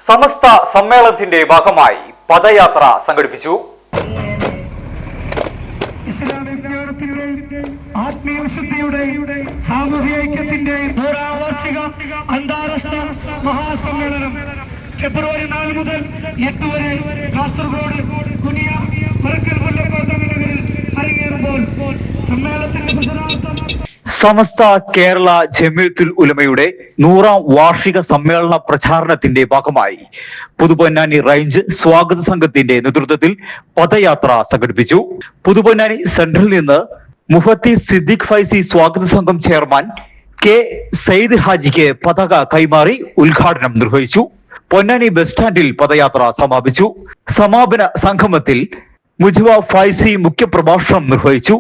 സമസ്ത സമ്മേളനത്തിന്റെ ഭാഗമായി പദയാത്ര സംഘടിപ്പിച്ചു. ഇസ്ലാമിക് ജ്ഞാനത്തിന്റെ ആത്മീയ വിശുദ്ധിയുടെ സാമൂഹിക ഐക്യത്തിന്റെ 100ാം വാർഷിക അന്താരാഷ്ട്ര മഹാസമ്മേളനം ഫെബ്രുവരി 4 മുതൽ 8 വരെ കാസർഗോഡ് കുനിയ പറക്കൽ മുല്ലക്കോട്ടങ്ങളിൽ അരങ്ങേറുമ്പോൾ സമ്മേളനത്തിന്റെ പ്രചരണാർത്ഥം സമസ്ത കേരള ജമിയത്തുൽ ഉലമയുടെ 100ാം വാർഷിക സമ്മേളന പ്രചാരണത്തിന്റെ ഭാഗമായി പുതുപൊന്നാനി റേഞ്ച് സ്വാഗത സംഘത്തിന്റെ നേതൃത്വത്തിൽ പദയാത്ര സംഘടിപ്പിച്ചു. പുതുപൊന്നാനി സെൻട്രലിൽ നിന്ന് മുഫത്തി സിദ്ദിഖ് ഫൈസി സ്വാഗത സംഘം ചെയർമാൻ കെ സയ്യിദ് ഹാജിക്ക് പതാക കൈമാറി ഉദ്ഘാടനം നിർവഹിച്ചു. പൊന്നാനി ബസ് സ്റ്റാൻഡിൽ പദയാത്ര സമാപിച്ചു. സമാപന സംഗമത്തിൽ മുജ്വ ഫൈസി മുഖ്യപ്രഭാഷണം നിർവഹിച്ചു.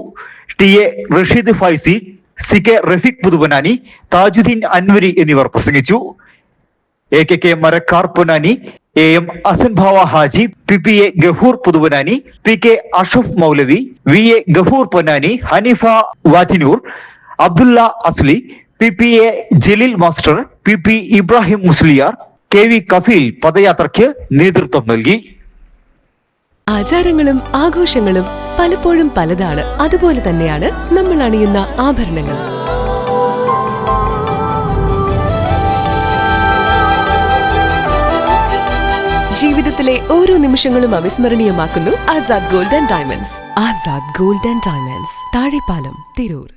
T A Rasheed Faizy, C K Rafeeq Puthuponnani, Tajuddeen Anvari എന്നിവർ പ്രസംഗിച്ചു. A K Marakkar Ponnani, A M Asan Bava Haji, P A Gafoor Puthuponnani, P K Ashaf Moulavi, V A Gafoor Ponnani, Haneefa Vattinur, Abdulla Asli, P A Jaleel master, P Ibrahim Musliyar, K V Kafeel പദയാത്രയ്ക്ക് നേതൃത്വം നൽകി. ആചാരങ്ങളും ആഘോഷങ്ങളും പലപ്പോഴും പലതാണ്. അതുപോലെ തന്നെയാണ് നമ്മൾ അണിയുന്ന ആഭരണങ്ങൾ. ജീവിതത്തിലെ ഓരോ നിമിഷങ്ങളും അവിസ്മരണീയമാക്കുന്നു Azad gold and diamonds. Azad gold and diamonds, Thazhepalam, Tirur.